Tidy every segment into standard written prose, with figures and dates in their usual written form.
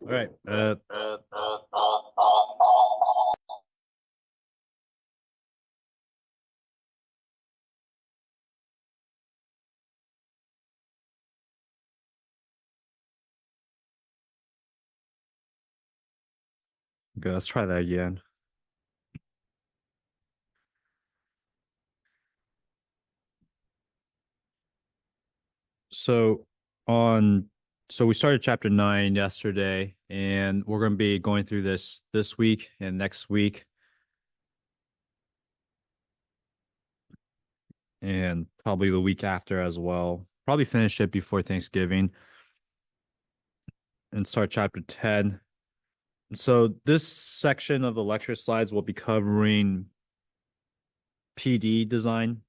All right. Okay, let's try that again. So on so we started chapter 9 yesterday, and we're going to be going through this week and next week, and probably the week after as well. Probably finish it before Thanksgiving and start chapter 10. So this section of the lecture slides will be covering PD design,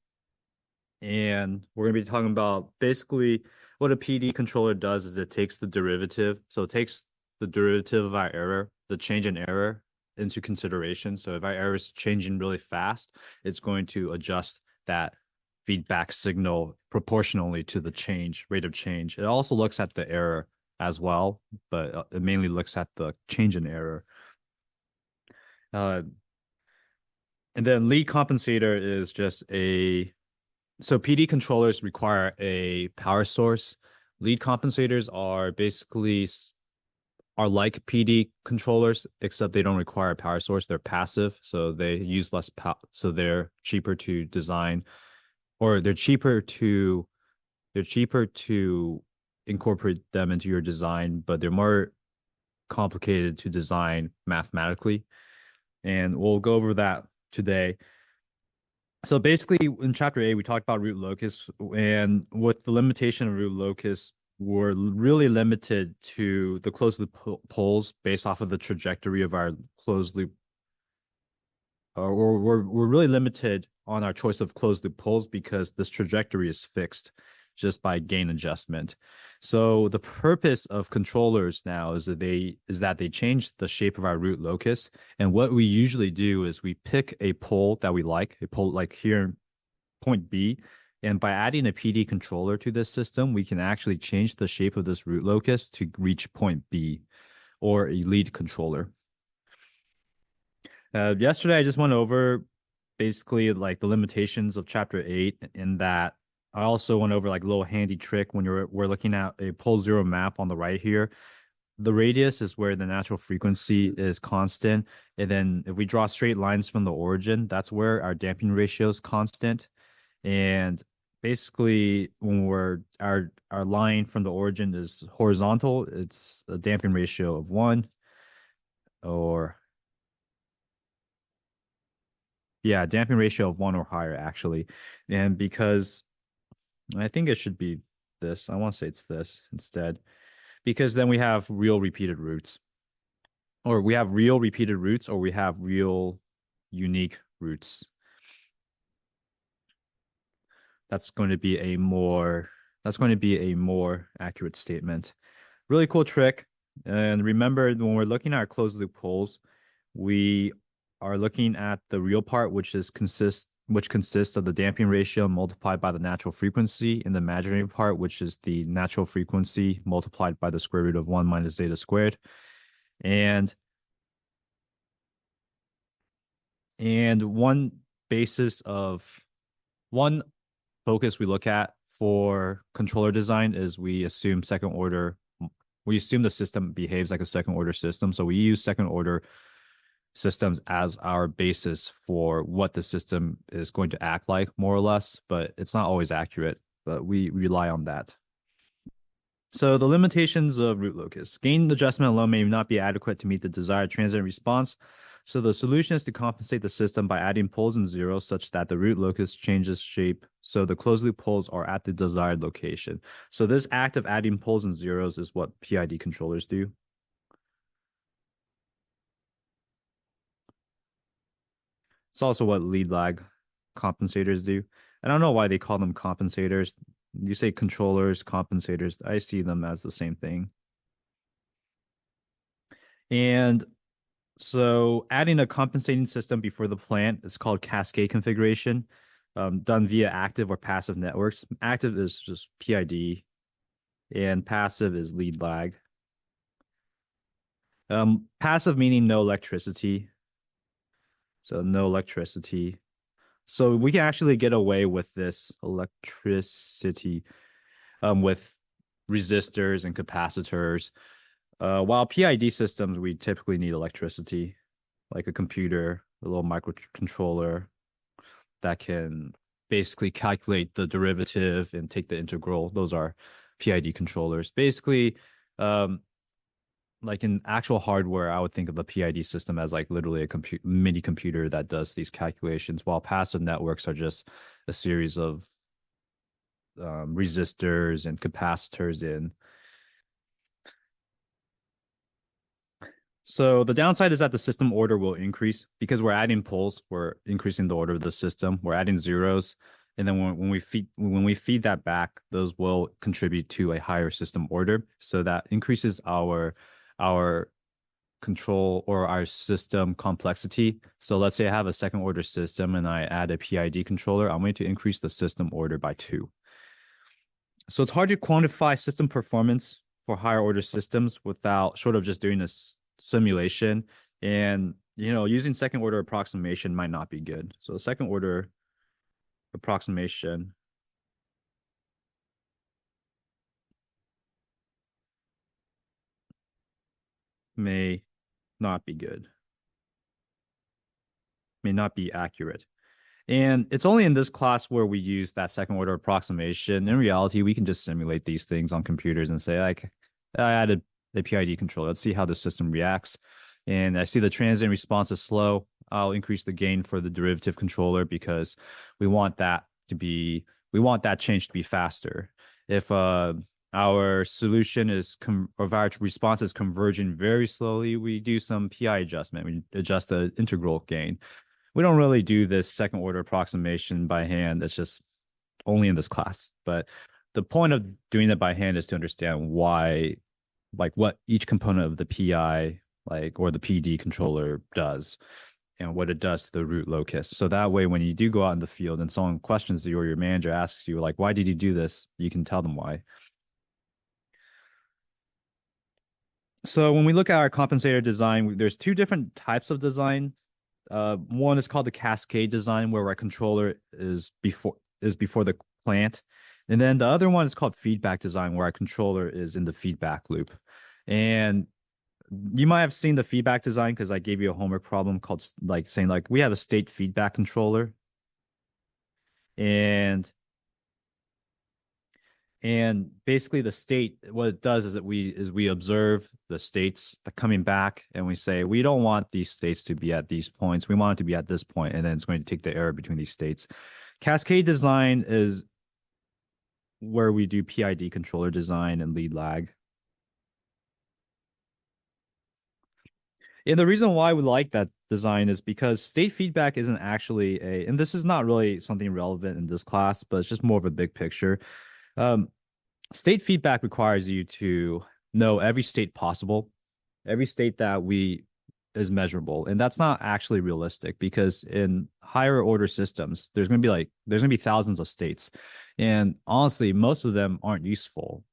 and we're going to be talking about basically what a PD controller does is it takes the derivative. So it takes the derivative of our error, the change in error, into consideration. So if our error is changing really fast, it's going to adjust that feedback signal proportionally to the rate of change. It also looks at the error as well, but it mainly looks at the change in error. Uh, and then lead compensator is just so PD controllers require a power source. Lead compensators are basically are like PD controllers, except they don't require a power source. They're passive, so they use less power. So they're cheaper to design, or they're cheaper to incorporate them into your design, but they're more complicated to design mathematically. And we'll go over that today. So basically, in chapter 8, we talked about root locus, and with the limitation of root locus, we're really limited to the closed loop poles based off of the trajectory of our closed loop. Or we're really limited on our choice of closed loop poles because this trajectory is fixed just by gain adjustment. So the purpose of controllers now is that they change the shape of our root locus. And what we usually do is we pick a pole that we like, a pole like here, point B. And by adding a PD controller to this system, we can actually change the shape of this root locus to reach point B, or a lead controller. Yesterday, I just went over basically like the limitations of chapter 8, in that I also went over like a little handy trick when we're looking at a pole zero map on the right here. The radius is where the natural frequency is constant. And then if we draw straight lines from the origin, that's where our damping ratio is constant. And basically, when our line from the origin is horizontal, it's a damping ratio of 1, or yeah, damping ratio of 1 or higher, actually. And because I think it should be this, I want to say it's this instead, because then we have real repeated roots, or we have real repeated roots, or we have real unique roots. That's going to be a more accurate statement. Really cool trick. And remember, when we're looking at our closed loop poles, we are looking at the real part, which consists of the damping ratio multiplied by the natural frequency, and the imaginary part, which is the natural frequency multiplied by the square root of 1 minus zeta squared. And one basis of one focus we look at for controller design is we assume the system behaves like a second order system. So we use second order systems as our basis for what the system is going to act like, more or less, but it's not always accurate, but we rely on that. So the limitations of root locus. Gain adjustment alone may not be adequate to meet the desired transient response. So the solution is to compensate the system by adding poles and zeros such that the root locus changes shape so the closed loop poles are at the desired location. So this act of adding poles and zeros is what PID controllers do. It's also what lead lag compensators do. I don't know why they call them compensators. You say controllers, compensators. I see them as the same thing. And so adding a compensating system before the plant is called cascade configuration, done via active or passive networks. Active is just PID, and passive is lead lag. Passive meaning no electricity. So no electricity. So we can actually get away with this electricity with resistors and capacitors. While PID systems, we typically need electricity, like a computer, a little microcontroller that can basically calculate the derivative and take the integral. Those are PID controllers. Basically, um, like in actual hardware, I would think of the PID system as like literally a mini computer that does these calculations, while passive networks are just a series of resistors and capacitors in. So the downside is that the system order will increase because we're adding poles, we're increasing the order of the system, we're adding zeros, and then when we feed that back, those will contribute to a higher system order. So that increases our control or our system complexity. So let's say I have a second order system and I add a PID controller, I'm going to increase the system order by 2. So it's hard to quantify system performance for higher order systems without short of just doing this simulation. And using second order approximation might not be good. So second order approximation may not be good, may not be accurate. And it's only in this class where we use that second order approximation. In reality, we can just simulate these things on computers and say, like, I added the PID controller. Let's see how the system reacts. And I see the transient response is slow. I'll increase the gain for the derivative controller because we want that we want that change to be faster. If our solution is or if our response is converging very slowly, we do some PI adjustment. We adjust the integral gain. We don't really do this second order approximation by hand. It's just only in this class. But the point of doing it by hand is to understand why, like what each component of the PI, like, or the PD controller does and what it does to the root locus. So that way, when you do go out in the field and someone questions you or your manager asks you, like, why did you do this? You can tell them why. So when we look at our compensator design, there's 2 different types of design. One is called the cascade design, where our controller is before the plant, and then the other one is called feedback design, where our controller is in the feedback loop. And you might have seen the feedback design because I gave you a homework problem called like saying like we have a state feedback controller, and basically the state, what it does is that we observe the states that coming back and we say we don't want these states to be at these points, we want it to be at this point, and then it's going to take the error between these states. Cascade design is where we do PID controller design and lead lag. And the reason why we like that design is because state feedback isn't actually and this is not really something relevant in this class, but it's just more of a big picture. um, State feedback requires you to know every state possible, every state that we is measurable, and that's not actually realistic because in higher order systems, there's going to be thousands of states, and honestly, most of them aren't useful,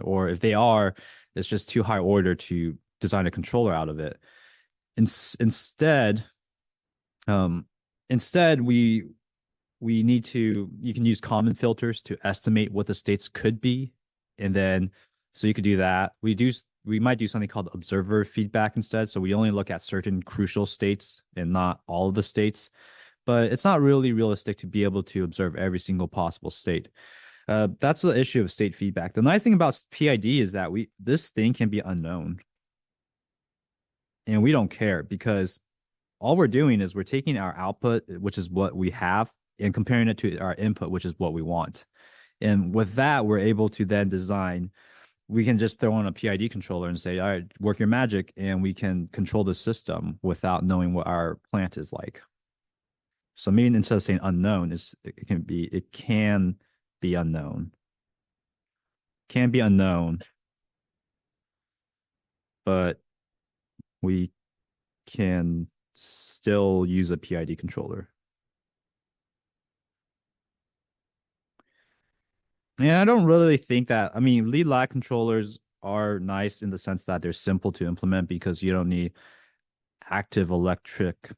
or if they are, it's just too high order to design a controller out of it. In, instead, um, instead we need to you can use common filters to estimate what the states could be, and then so you could do that. We might do something called observer feedback instead, so we only look at certain crucial states and not all of the states, but it's not really realistic to be able to observe every single possible state. That's the issue of state feedback. The nice thing about PID is that this thing can be unknown, and we don't care because all we're doing is we're taking our output, which is what we have, and comparing it to our input, which is what we want. And with that, we're able to then design. We can just throw on a PID controller and say, all right, work your magic, and we can control the system without knowing what our plant is like. So maybe instead of saying unknown, it can be unknown. Can be unknown, but we can still use a PID controller. And I don't really think that, I mean, lead lag controllers are nice in the sense that they're simple to implement because you don't need active electric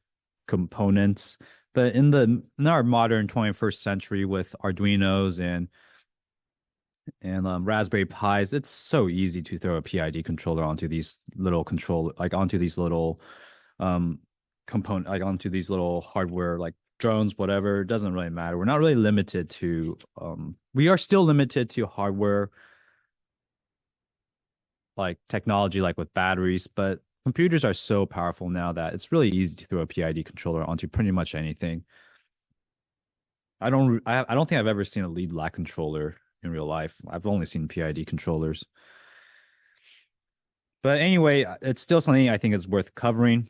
components. But in our modern 21st century with Arduinos and Raspberry Pis, it's so easy to throw a PID controller onto these little onto these little um component, like onto these little hardware, like drones, whatever. It doesn't really matter. We're not really limited to we are still limited to hardware like technology, like with batteries, but computers are so powerful now that it's really easy to throw a PID controller onto pretty much anything. I don't think I've ever seen a lead lag controller in real life. I've only seen PID controllers. But anyway, it's still something I think is worth covering.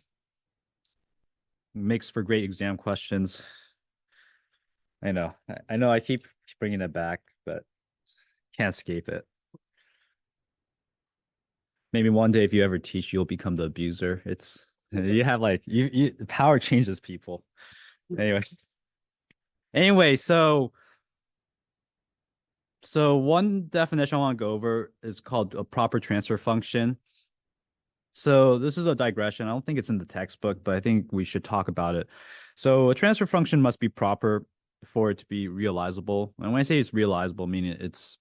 Makes for great exam questions. I know. I know I keep bringing it back, but can't escape it. Maybe one day if you ever teach, you'll become the abuser. It's you have like you power changes people. Anyway. Anyway, so one definition I want to go over is called a proper transfer function. So this is a digression. I don't think it's in the textbook, but I think we should talk about it. So a transfer function must be proper for it to be realizable. And when I say it's realizable, meaning it's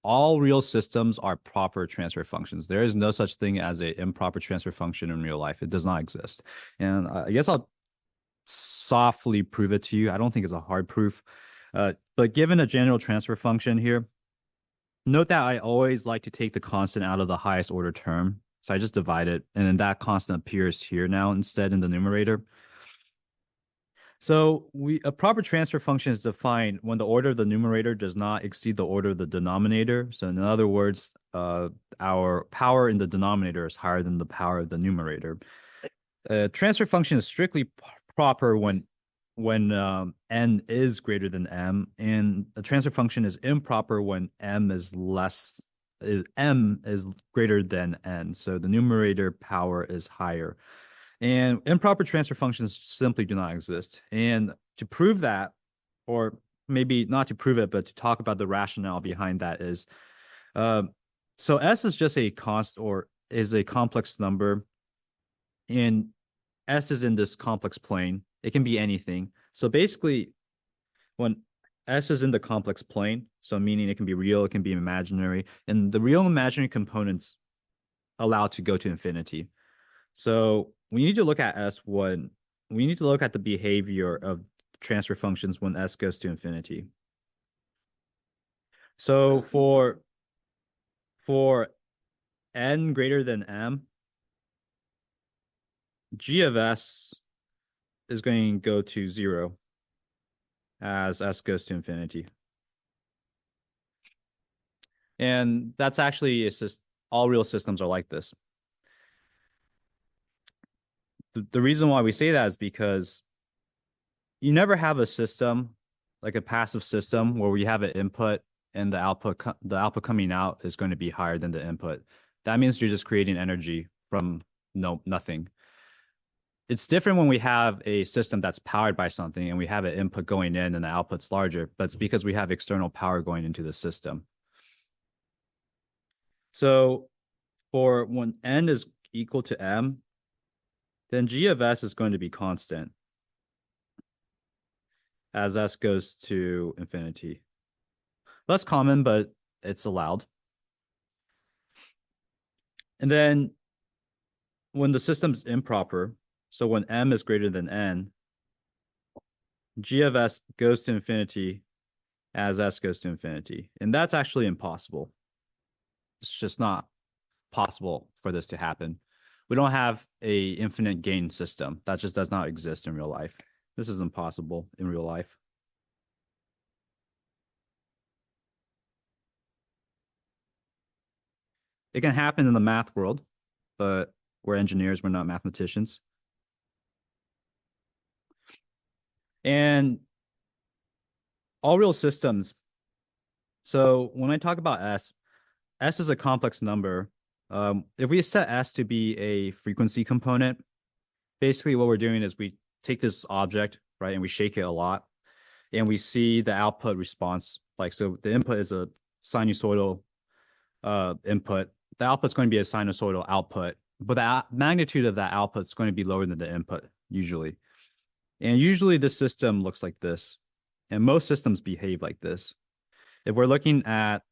all real systems are proper transfer functions. There is no such thing as an improper transfer function in real life. It does not exist. And I guess I'll softly prove it to you. I don't think it's a hard proof. But given a general transfer function here, note that I always like to take the constant out of the highest order term. So I just divide it, and then that constant appears here now instead in the numerator. So a proper transfer function is defined when the order of the numerator does not exceed the order of the denominator. So in other words, our power in the denominator is higher than the power of the numerator. Transfer function is strictly proper when n is greater than m, and the transfer function is improper when m is greater than n. So the numerator power is higher. And improper transfer functions simply do not exist. And to prove that, or maybe not to prove it, but to talk about the rationale behind that is, so S is just a const or is a complex number, and S is in this complex plane. It can be anything. So basically, when S is in the complex plane, so meaning it can be real, it can be imaginary, and the real and imaginary components allowed to go to infinity. So we need to look at we need to look at the behavior of transfer functions when S goes to infinity. So for n greater than m, g of S is going to go to 0 as S goes to infinity. And that's actually, it's just all real systems are like this. The reason why we say that is because you never have a system, like a passive system, where we have an input and the output coming out is going to be higher than the input. That means you're just creating energy from nothing. It's different when we have a system that's powered by something and we have an input going in and the output's larger, but it's because we have external power going into the system. So for when n is equal to m, then g of S is going to be constant as S goes to infinity. Less common, but it's allowed. And then when the system's improper, so when m is greater than n, g of S goes to infinity as S goes to infinity. And that's actually impossible. It's just not possible for this to happen. We don't have a infinite gain system. That just does not exist in real life. This is impossible in real life. It can happen in the math world, but we're engineers, we're not mathematicians. And all real systems. So when I talk about S is a complex number. If we set S to be a frequency component, basically what we're doing is we take this object, right, and we shake it a lot, and we see the output response. Like, so the input is a sinusoidal input, the output's going to be a sinusoidal output, but the magnitude of that output is going to be lower than the input usually. And usually the system looks like this. And most systems behave like this. If we're looking at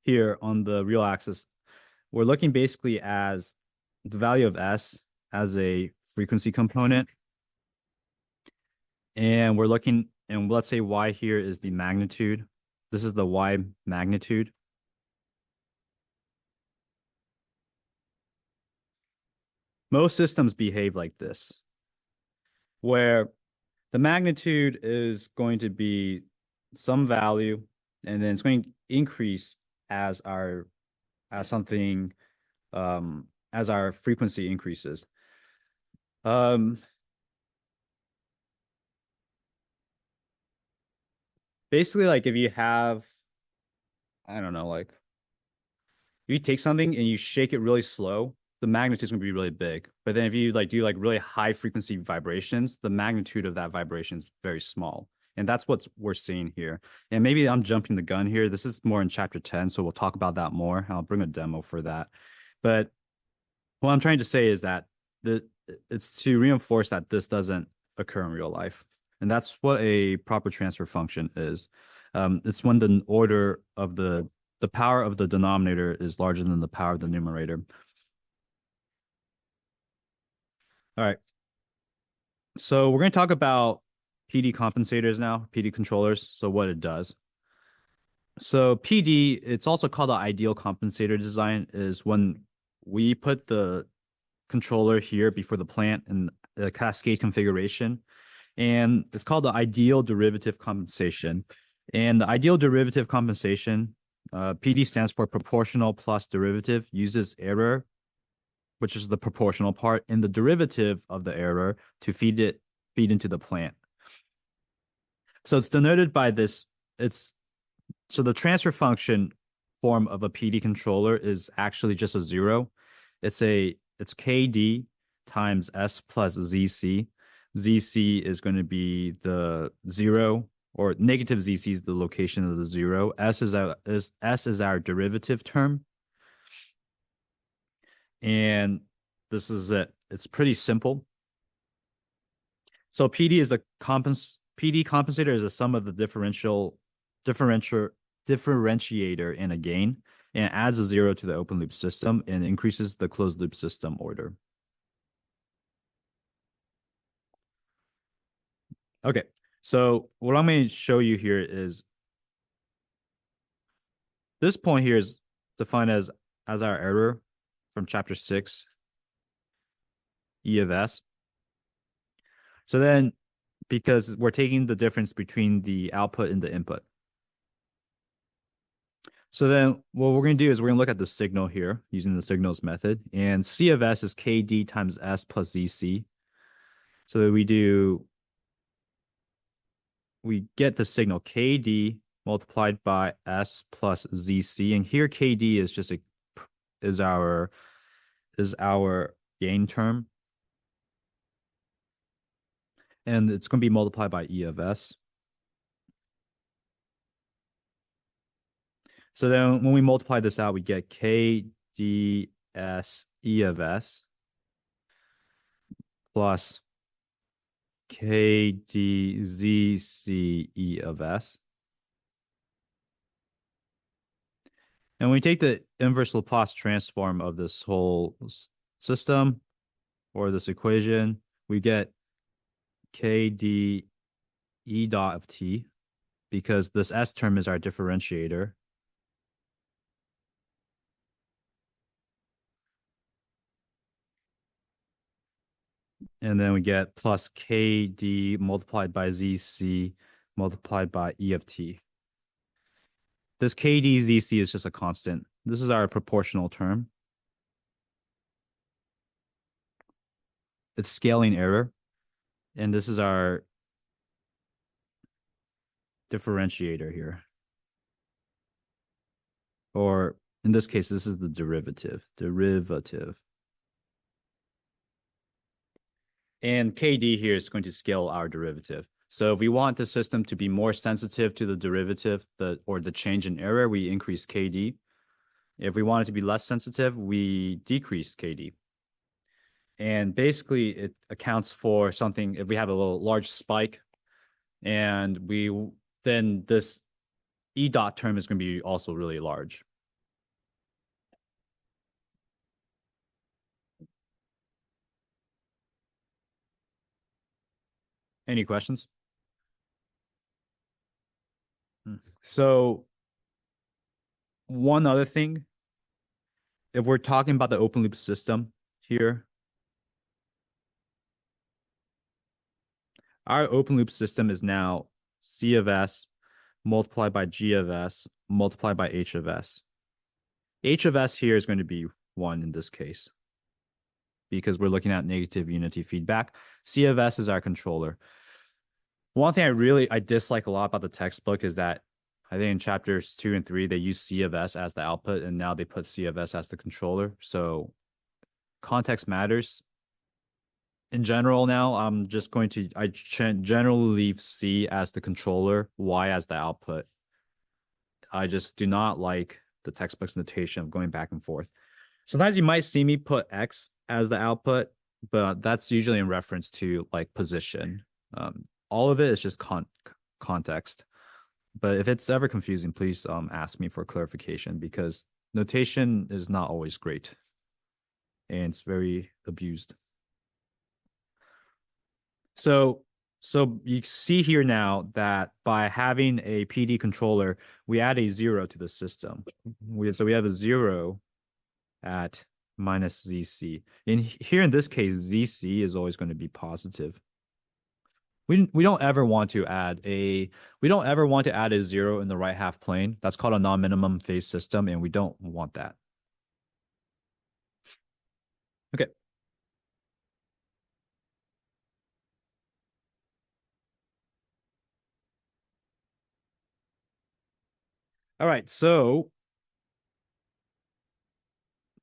here on the real axis, we're looking basically as the value of S as a frequency component. And we're looking, and let's say Y here is the magnitude. This is the Y magnitude. Most systems behave like this, where the magnitude is going to be some value, and then it's going to increase as our something as our frequency increases. Basically, like if you have, I don't know, like if you take something and you shake it really slow, the magnitude is going to be really big. But then if you like do like really high frequency vibrations, the magnitude of that vibration is very small. And that's what we're seeing here. And maybe I'm jumping the gun here. This is more in chapter 10, so we'll talk about that more. I'll bring a demo for that. But what I'm trying to say is that it's to reinforce that this doesn't occur in real life. And that's what a proper transfer function is. It's when the order of the power of the denominator is larger than the power of the numerator. All right. So we're going to talk about PD compensators now, PD controllers. So what it does. So PD, it's also called the ideal compensator design, is when we put the controller here before the plant in the cascade configuration. And it's called the ideal derivative compensation. And the ideal derivative compensation, PD stands for proportional plus derivative, uses error, which is the proportional part, in the derivative of the error to feed into the plant. So it's denoted by this. So the transfer function form of a PD controller is actually just a zero. It's KD times S plus ZC. ZC is going to be the zero, or negative ZC is the location of the zero. S is our derivative term. And this is it. It's pretty simple. So PD compensator is a sum of the differentiator and a gain, and adds a zero to the open loop system and increases the closed loop system order. Okay, so what I'm going to show you here is this point here is defined as our error from chapter 6, E of S. So then, because we're taking the difference between the output and the input. So then what we're going to do is we're going to look at the signal here using the signals method. And C of S is KD times S plus ZC. So that we get the signal KD multiplied by S plus ZC. And here KD is just is our gain term. And it's going to be multiplied by E of S. So then when we multiply this out, we get KDS E of S plus KDZC E of S. And when we take the inverse Laplace transform of this whole system, or this equation, we get KD E dot of T, because this S term is our differentiator. And then we get plus KD multiplied by ZC multiplied by E of T. This KD ZC is just a constant. This is our proportional term. It's scaling error. And this is our differentiator here. Or in this case, this is the derivative. And KD here is going to scale our derivative. So if we want the system to be more sensitive to the derivative, or the change in error, we increase KD. If we want it to be less sensitive, we decrease KD. And basically, it accounts for something if we have a little large spike, and then this E dot term is going to be also really large. Any questions? So one other thing, if we're talking about the open loop system here, our open loop system is now C of S multiplied by G of S multiplied by H of S. H of S here is going to be 1 in this case because we're looking at negative unity feedback. C of S is our controller. One thing I dislike a lot about the textbook is that I think in chapters 2 and 3 they use C of S as the output, and now they put C of S as the controller. So context matters. In general, now I'm just going to generally leave C as the controller, Y as the output. I just do not like the textbook's notation of going back and forth. Sometimes you might see me put X as the output, but that's usually in reference to like position. All of it is just context. But if it's ever confusing, please ask me for clarification because notation is not always great and it's very abused. So you see here now that by having a PD controller, we add a 0 to the system. So we have a 0 at minus ZC. And here in this case, ZC is always going to be positive. We don't ever want to add a 0 in the right half plane. That's called a non-minimum phase system, and we don't want that. Okay. All right, so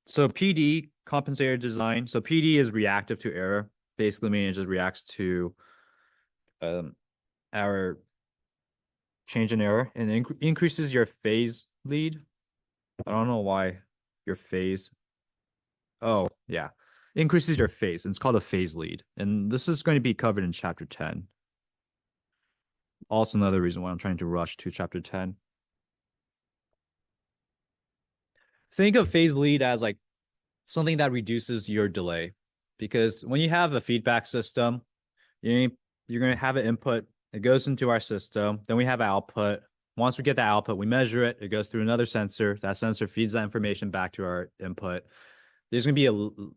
PD compensator design. So PD is reactive to error. Basically, meaning it just reacts to our change in error and increases your phase lead. I don't know why your phase. Oh, yeah. Increases your phase. And it's called a phase lead. And this is going to be covered in chapter 10. Also another reason why I'm trying to rush to chapter 10. Think of phase lead as like something that reduces your delay. Because when you have a feedback system, you're going to have an input. It goes into our system. Then we have output. Once we get the output, we measure it. It goes through another sensor. That sensor feeds that information back to our input. There's going to be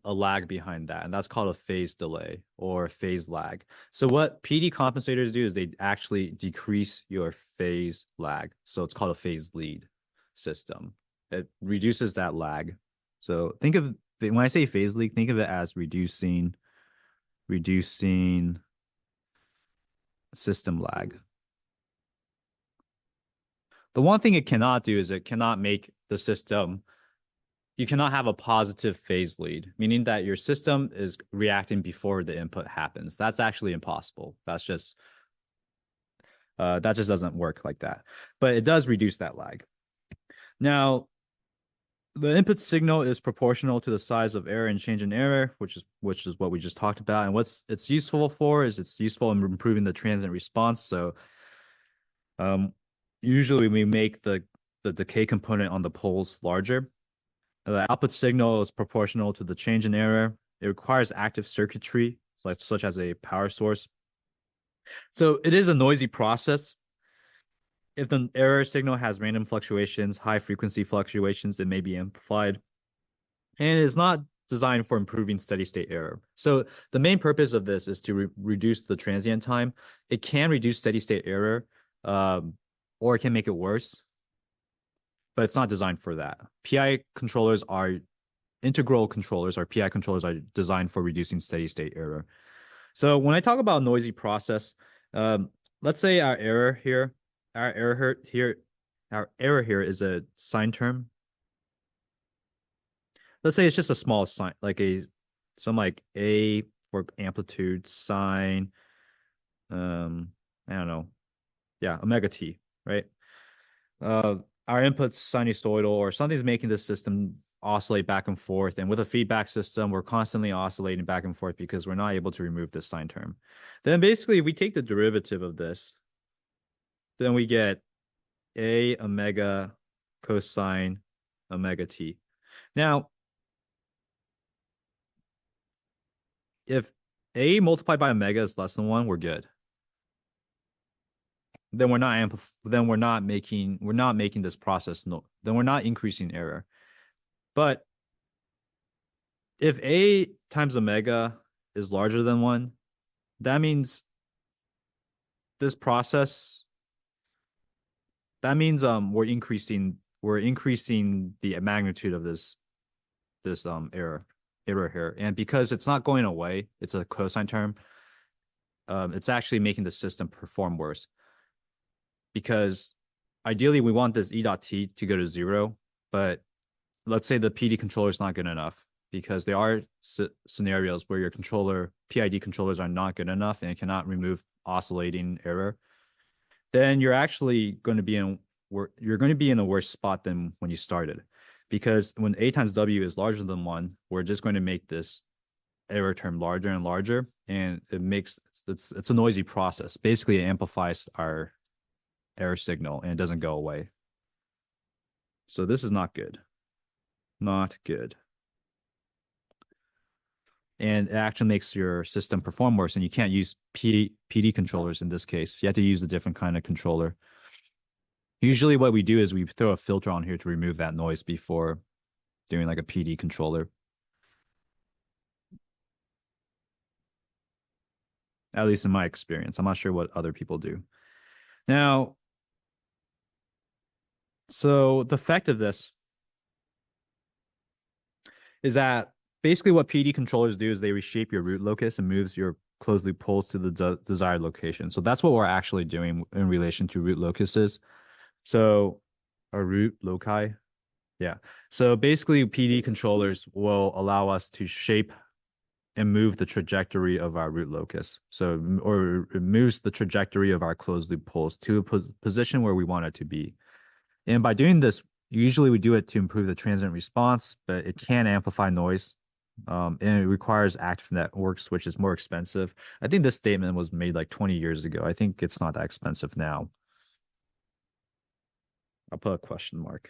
a lag behind that, and that's called a phase delay or phase lag. So what PD compensators do is they actually decrease your phase lag. So it's called a phase lead system. It reduces that lag. So think of when I say phase lead, think of it as reducing system lag. The one thing it cannot do is it cannot make the system, you cannot have a positive phase lead, meaning that your system is reacting before the input happens. That's actually impossible. That just doesn't work like that. But it does reduce that lag. Now, the input signal is proportional to the size of error and change in error, which is what we just talked about. And what's it's useful for is it's useful in improving the transient response. So usually we make the decay component on the poles larger. The output signal is proportional to the change in error. It requires active circuitry, such as a power source. So it is a noisy process. If the error signal has random fluctuations, high frequency fluctuations, it may be amplified. And it is not designed for improving steady state error. So the main purpose of this is to reduce the transient time. It can reduce steady state error, or it can make it worse, but it's not designed for that. Integral controllers or PI controllers are designed for reducing steady state error. So when I talk about noisy process, let's say our error here is a sine term. Let's say it's just a small sine, like some like A for amplitude sine, I don't know. Yeah, omega t, right? our input's sinusoidal or something's making the system oscillate back and forth. And with a feedback system, we're constantly oscillating back and forth because we're not able to remove this sine term. Then basically, if we take the derivative of this, then we get a omega cosine omega t. Now, if a multiplied by omega is less than 1, we're good. Then we're not making this process then we're not increasing error. But if a times omega is larger than 1, that means this process we're increasing the magnitude of this error here. And because it's not going away, it's a cosine term, it's actually making the system perform worse. Because ideally we want this e dot t to go to 0, but let's say the PD controller is not good enough, because there are scenarios where your PID controllers are not good enough and it cannot remove oscillating error. Then you're actually going to be in a worse spot than when you started, because when a times w is larger than 1, we're just going to make this error term larger and larger, and it's a noisy process. Basically, it amplifies our error signal and it doesn't go away. So this is not good. Not good. And it actually makes your system perform worse, and you can't use PD controllers in this case. You have to use a different kind of controller. Usually what we do is we throw a filter on here to remove that noise before doing like a PD controller. At least in my experience. I'm not sure what other people do. Now, so the effect of this is that basically what PD controllers do is they reshape your root locus and moves your closed loop poles to the desired location. So that's what we're actually doing in relation to root locuses. So our root loci. Yeah. So basically PD controllers will allow us to shape and move the trajectory of our root locus. So, or it moves the trajectory of our closed loop poles to a position where we want it to be. And by doing this, usually we do it to improve the transient response, but it can amplify noise. And it requires active networks, which is more expensive. I think this statement was made like 20 years ago. I think it's not that expensive now. I'll put a question mark.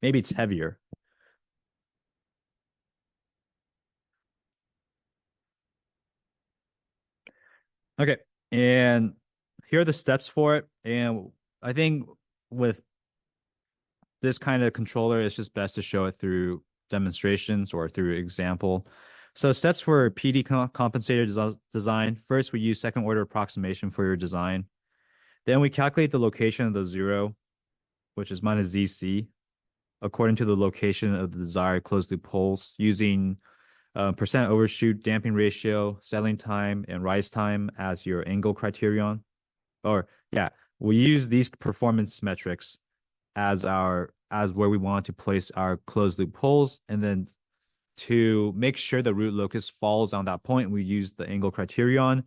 Maybe it's heavier. Okay. And here are the steps for it. And I think with this kind of controller, it's just best to show it through demonstrations or through example. So steps for PD compensator design. First, we use second order approximation for your design. Then we calculate the location of the 0, which is minus ZC, according to the location of the desired closed loop poles, using percent overshoot, damping ratio, settling time, and rise time as your angle criterion. Or yeah, we use these performance metrics as where we want to place our closed loop poles, and then to make sure the root locus falls on that point, we use the angle criterion,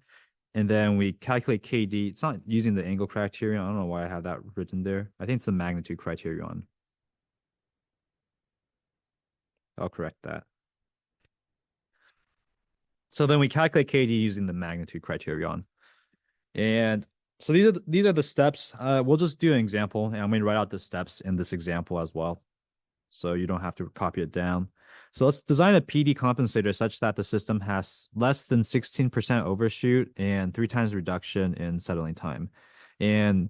and then we calculate KD. It's not using the angle criterion. I don't know why I have that written there. I think it's the magnitude criterion. I'll correct that. So then we calculate KD using the magnitude criterion. And so these are the steps. We'll just do an example, and I'm going to write out the steps in this example as well, so you don't have to copy it down. So let's design a PD compensator such that the system has less than 16% overshoot and 3 times reduction in settling time. And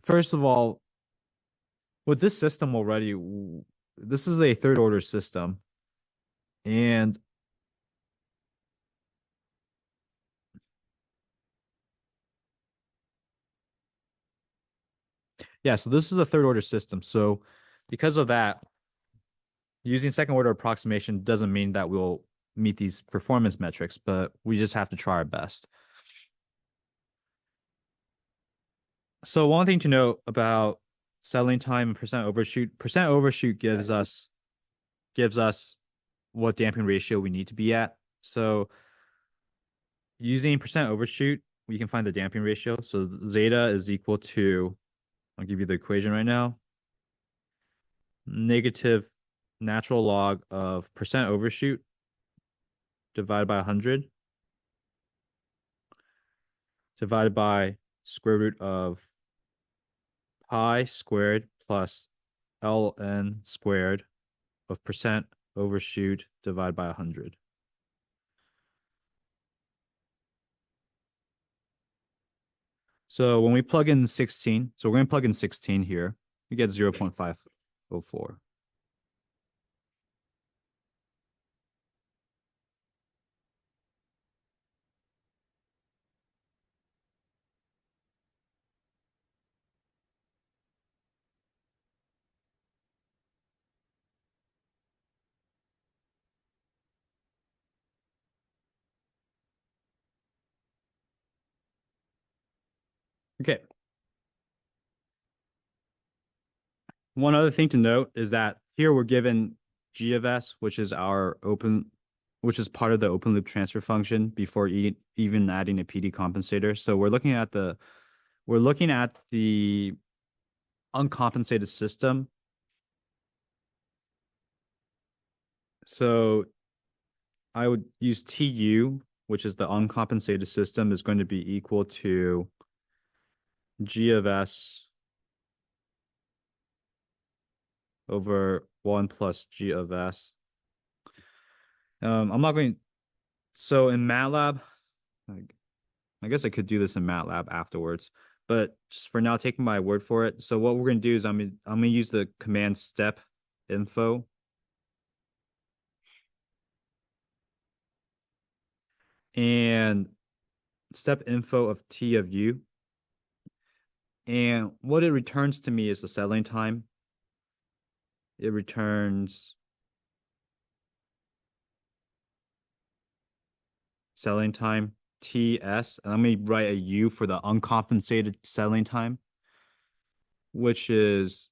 first of all, with this system already, this is a third order system. And yeah, so this is a third order system. So because of that, using second order approximation doesn't mean that we'll meet these performance metrics, but we just have to try our best. So one thing to note about settling time and percent overshoot gives us what damping ratio we need to be at. So using percent overshoot, we can find the damping ratio. So zeta is equal to, I'll give you the equation right now, negative natural log of percent overshoot divided by 100 divided by square root of pi squared plus ln squared of percent overshoot divided by 100. So when we plug in 16, so we're going to plug in 16 here, we get 0.504. Okay. One other thing to note is that here we're given g of s, which is part of the open loop transfer function before even adding a PD compensator. So we're looking at the uncompensated system. So I would use TU, which is the uncompensated system, is going to be equal to g of s over 1 plus g of s. I'm not going. So in MATLAB, I guess I could do this in MATLAB afterwards, but just for now, taking my word for it. So what we're going to do is I'm going to use the command step info. And step info of T of U. And what it returns to me is the settling time. It returns settling time TS. And I'm going to write a U for the uncompensated settling time, which is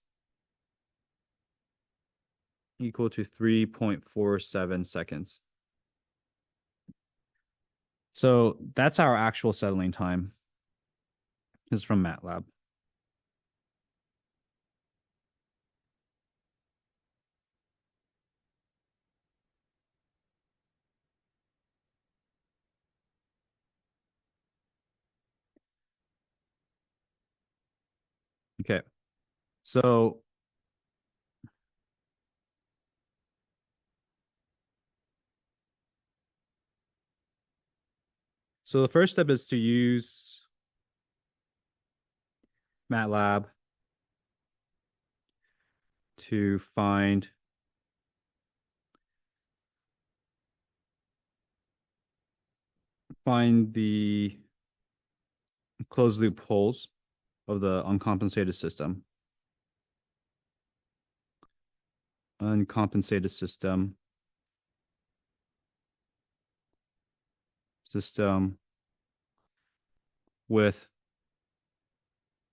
equal to 3.47 seconds. So that's our actual settling time. This is from MATLAB. Okay. So the first step is to use MATLAB to find the closed loop poles of the uncompensated system. Uncompensated system with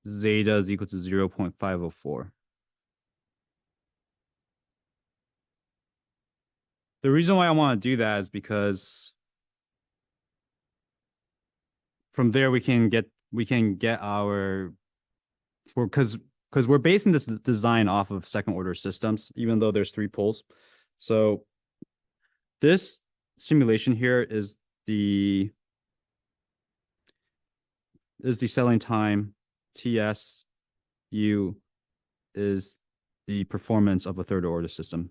zeta is equal to 0.504. The reason why I want to do that is because from there we can get our because we're basing this design off of second order systems, even though there's three poles. So this simulation here is the settling time. TSU is the performance of a third order system.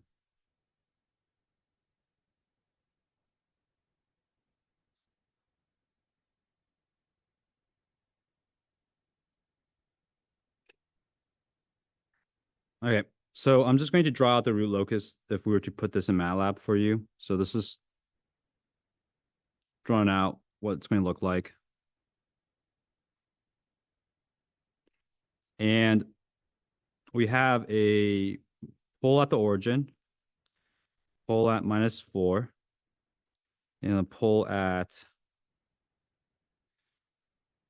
Okay, so I'm just going to draw out the root locus if we were to put this in MATLAB for you. So this is drawn out what it's going to look like. And we have a pole at the origin, pole at -4, and a pole at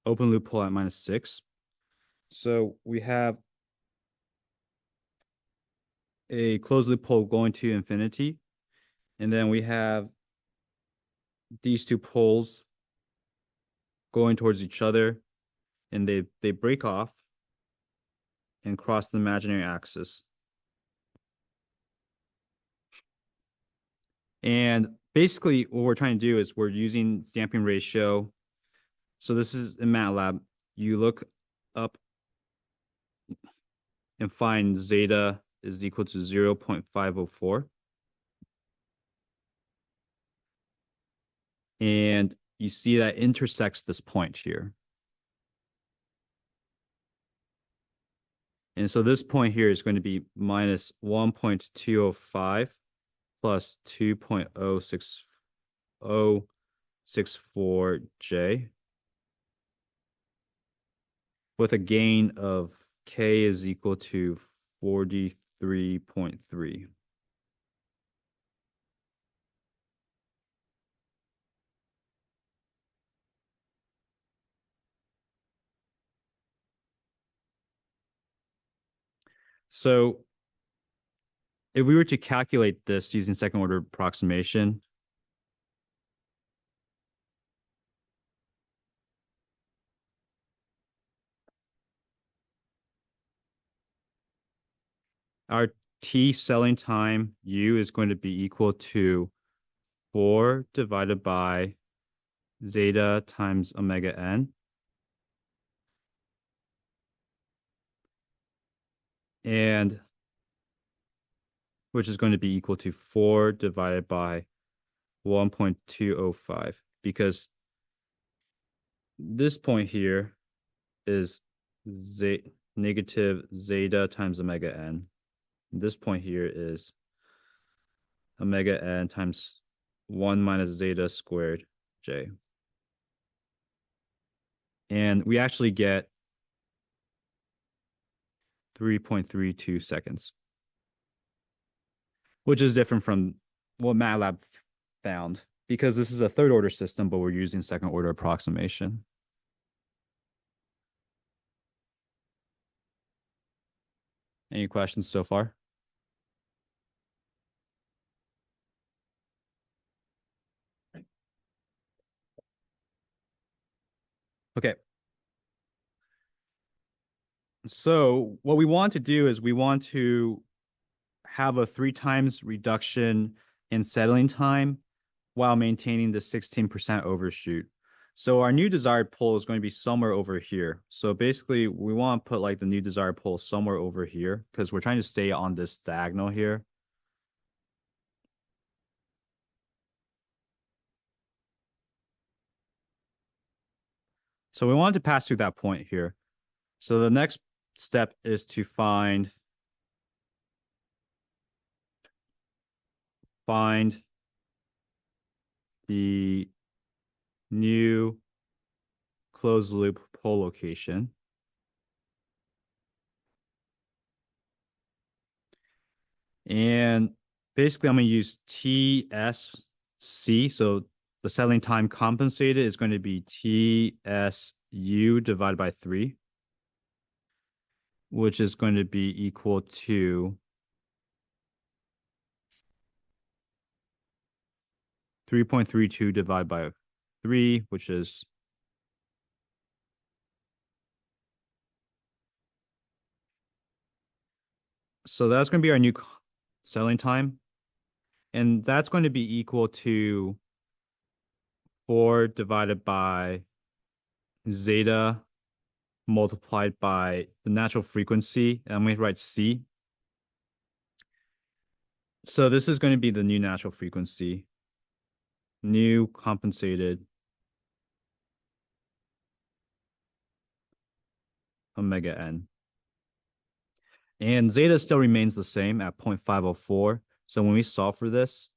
open loop pole at -6. So we have a closed loop pole going to infinity. And then we have these two poles going towards each other, and they break off and cross the imaginary axis. And basically what we're trying to do is we're using damping ratio. So this is in MATLAB. You look up and find zeta is equal to 0.504. And you see that intersects this point here. And so this point here is going to be minus 1.205 plus 2.064J with a gain of K is equal to 43.3. So if we were to calculate this using second order approximation, our T selling time U is going to be equal to 4 divided by zeta times omega n. And which is going to be equal to 4 divided by 1.205, because this point here is negative zeta times omega n. This point here is omega n times 1 minus zeta squared j. And we actually get 3.32 seconds, which is different from what MATLAB found, because this is a third order system, but we're using second order approximation. Any questions so far? Okay. So what we want to do is we want to have a 3 times reduction in settling time while maintaining the 16% overshoot. So our new desired pole is going to be somewhere over here. So basically we want to put like the new desired pole somewhere over here because we're trying to stay on this diagonal here. So we want to pass through that point here. So the next step is to find the new closed loop pole location. And basically I'm going to use TSC. So the settling time compensated is going to be TSU divided by 3, which is going to be equal to 3.32 divided by 3, which is so that's going to be our new settling time. And that's going to be equal to 4 divided by zeta multiplied by the natural frequency. And I'm going to write C. So this is going to be the new natural frequency, new compensated omega n. And zeta still remains the same at 0.504. So when we solve for this,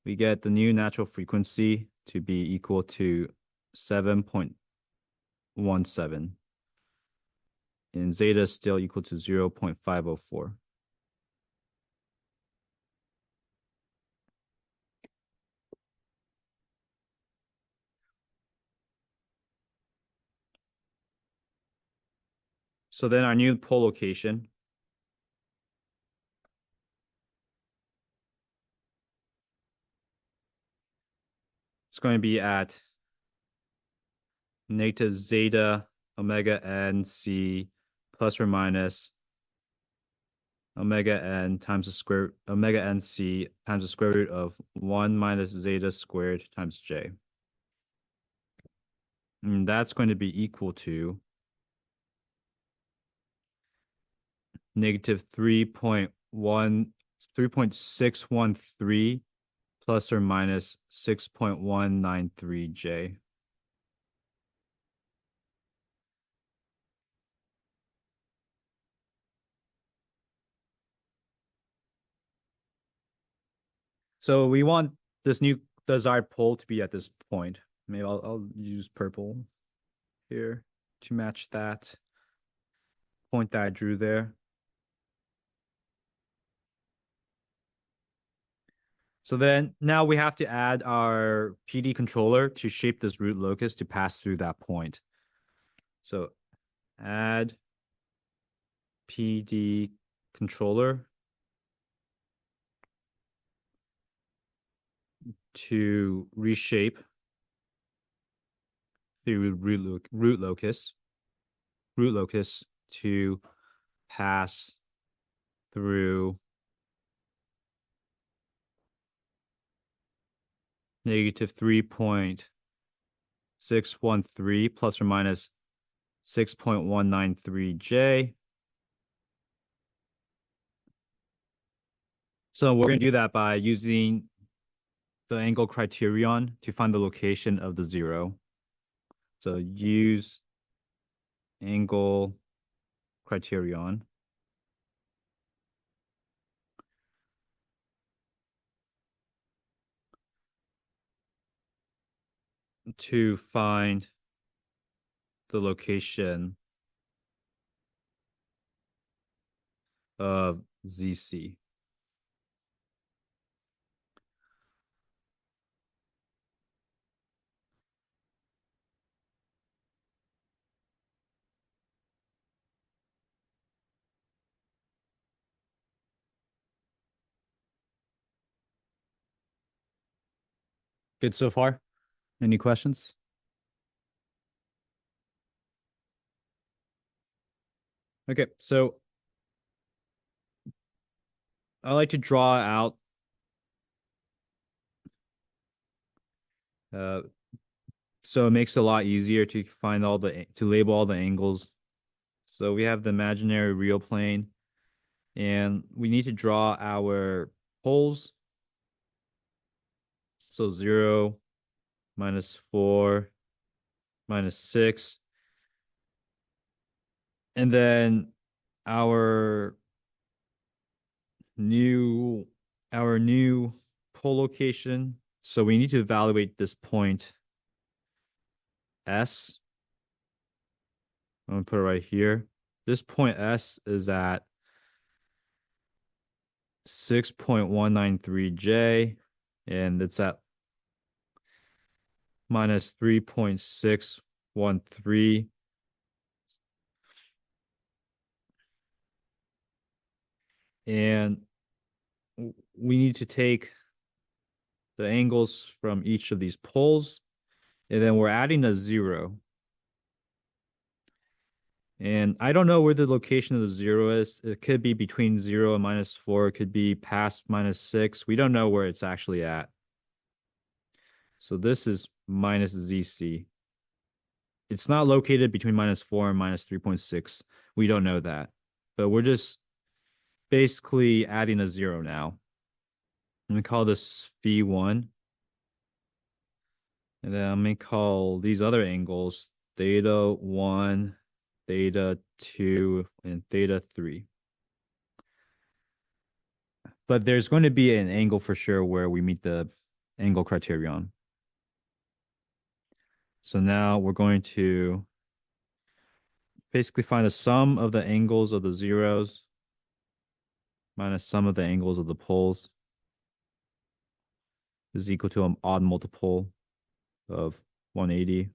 we get the new natural frequency to be equal to 7.17. And zeta is still equal to 0.504. So then our new pole location is going to be at negative zeta omega n c plus or minus omega n times the square omega n c times the square root of 1 minus zeta squared times j. And that's going to be equal to negative 3.613 plus or minus 6.193 j. So we want this new desired pole to be at this point. Maybe I'll use purple here to match that point that I drew there. So then now we have to add our PD controller to shape this root locus to pass through that point. So add PD controller to reshape the root locus to pass through negative 3.613 plus or minus 6.193 j. So we're going to do that by using the angle criterion to find the location of the zero. So use angle criterion. To find the location of ZC. Good so far? Any questions? Okay, so I like to draw out so it makes it a lot easier to find to label all the angles. So we have the imaginary real plane, and we need to draw our poles. So 0, -4, -6. And then our new pole location. So we need to evaluate this point S. I'm gonna put it right here. This point S is at 6.193 j, and it's at minus 3.613. And we need to take the angles from each of these poles, and then we're adding a 0. And I don't know where the location of the 0 is. It could be between 0 and -4. It could be past -6. We don't know where it's actually at. So this is minus ZC. It's not located between -4 and -3.6. We don't know that. But we're just basically adding a 0 now. I'm going to call this phi1. And then I'm going to call these other angles θ1, θ2, and θ3. But there's going to be an angle for sure where we meet the angle criterion. So now we're going to basically find the sum of the angles of the zeros minus sum of the angles of the poles is equal to an odd multiple of 180.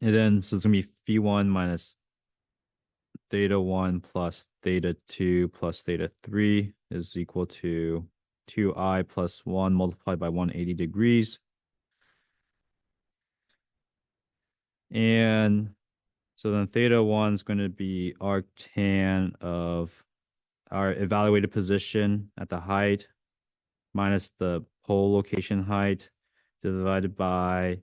And then, so it's going to be phi1 minus θ1 plus θ2 plus θ3 is equal to 2i plus 1 multiplied by 180 degrees. And so then theta 1 is going to be arctan of our evaluated position at the height minus the pole location height divided by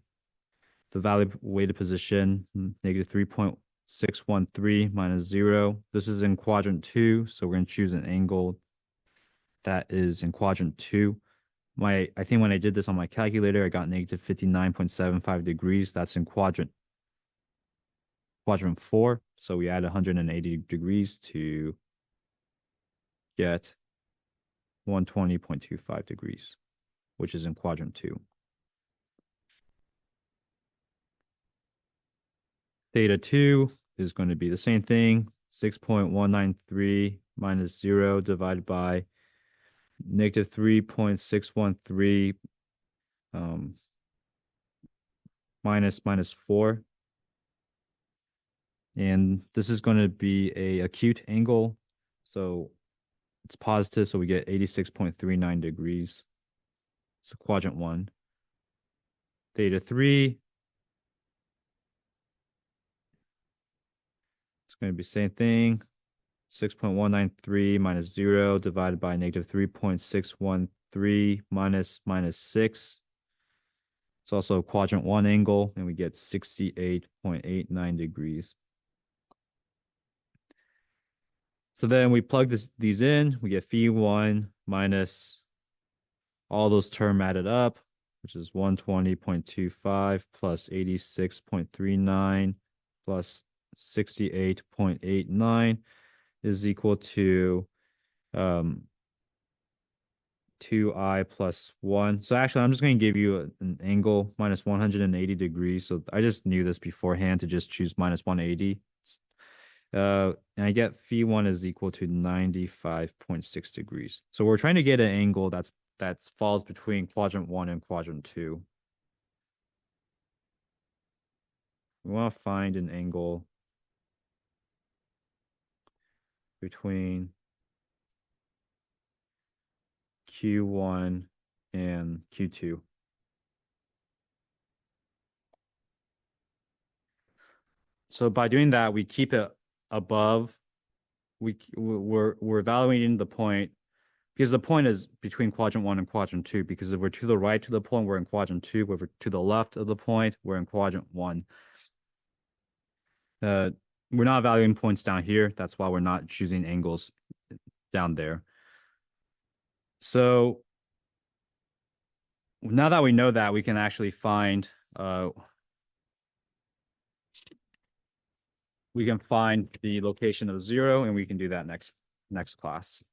the evaluated position, negative 3.613 minus 0. This is in quadrant 2, so we're going to choose an angle that is in quadrant 2. I think when I did this on my calculator, I got negative 59.75 degrees. That's in quadrant 4. So we add 180 degrees to get 120.25 degrees, which is in quadrant 2. Theta 2 is going to be the same thing, 6.193 minus 0 divided by negative 3.613 minus 4. And this is going to be a acute angle. So it's positive, so we get 86.39 degrees. So quadrant 1. Theta 3. It's going to be the same thing. 6.193 minus 0 divided by negative 3.613 minus 6. It's also a quadrant 1 angle, and we get 68.89 degrees. So then we plug these in, we get phi 1 minus all those terms added up, which is 120.25 plus 86.39 plus 68.89 is equal to 2i plus 1. So actually, I'm just going to give you an angle minus 180 degrees. So I just knew this beforehand to just choose minus 180. And I get phi 1 is equal to 95.6 degrees. So we're trying to get an angle that falls between quadrant 1 and quadrant 2. We want to find an angle between Q1 and Q2. So by doing that, we keep it above. We're evaluating the point because the point is between quadrant 1 and quadrant 2. Because if we're to the right to the point, we're in quadrant 2. If we're to the left of the point, we're in quadrant 1. We're not evaluating points down here. That's why we're not choosing angles down there. So now that we know that, we can actually find the location of 0, and we can do that next class.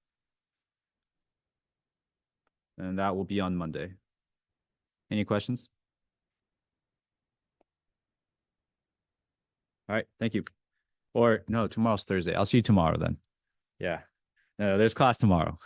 And that will be on Monday. Any questions? All right, thank you. Or no, tomorrow's Thursday. I'll see you tomorrow then. Yeah. No, there's class tomorrow.